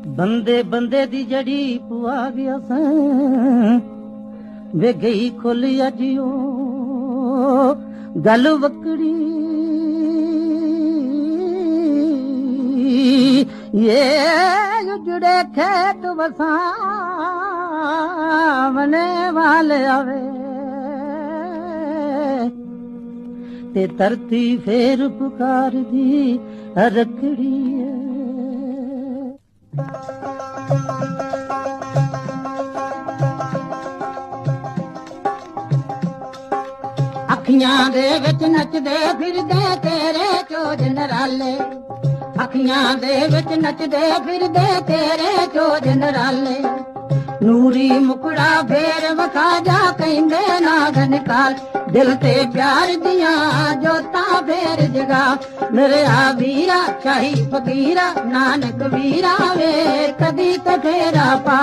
ਬੰਦੇ ਬੰਦੇ ਦੀ ਜੜੀ ਪੁਆ ਗਿਆ ਸਾਂ ਵੇ ਗਈ ਖੁੱਲ ਅੱਜ ਉਹ ਗੱਲ ਵਕੜੀ ਇਹ ਜੁੜੇ ਖੇਤ ਵਸਾਵਣੇ ਵਾਲੇ ਆਵੇ ਤੇ ਧਰਤੀ ਫੇਰ ਪੁਕਾਰਦੀ ਰੱਖੜੀ ਅੱਖੀਆਂ ਦੇ ਵਿੱਚ ਨੱਚਦੇ ਫਿਰਦੇ ਤੇਰੇ ਚੋਜ ਨਰਾਲੇ ਅੱਖੀਆਂ ਦੇ ਵਿੱਚ ਨੱਚਦੇ ਫਿਰਦੇ ਤੇਰੇ ਚੋਜ ਨਰਾਲੇ ਨੂਰੀ ਮੁਕੜਾ ਫੇਰ ਵਖਾ ਜਾ ਕਹਿੰਦੇ ਨਾਗ ਨਿਕਾਲ ਦਿਲ ਤੇ ਪਿਆਰ ਦੀਆਂ ਜੋਤਾਂ ਫੇਰ ਜਗਾ ਮੇਰੇ ਆ ਵੀਰਾ ਸ਼ਾਹੀ ਫਕੀਰਾ ਨਾਨਕ ਵੀਰਾ ਵੇ ਕਦੀ ਤੇਰਾ ਪਾ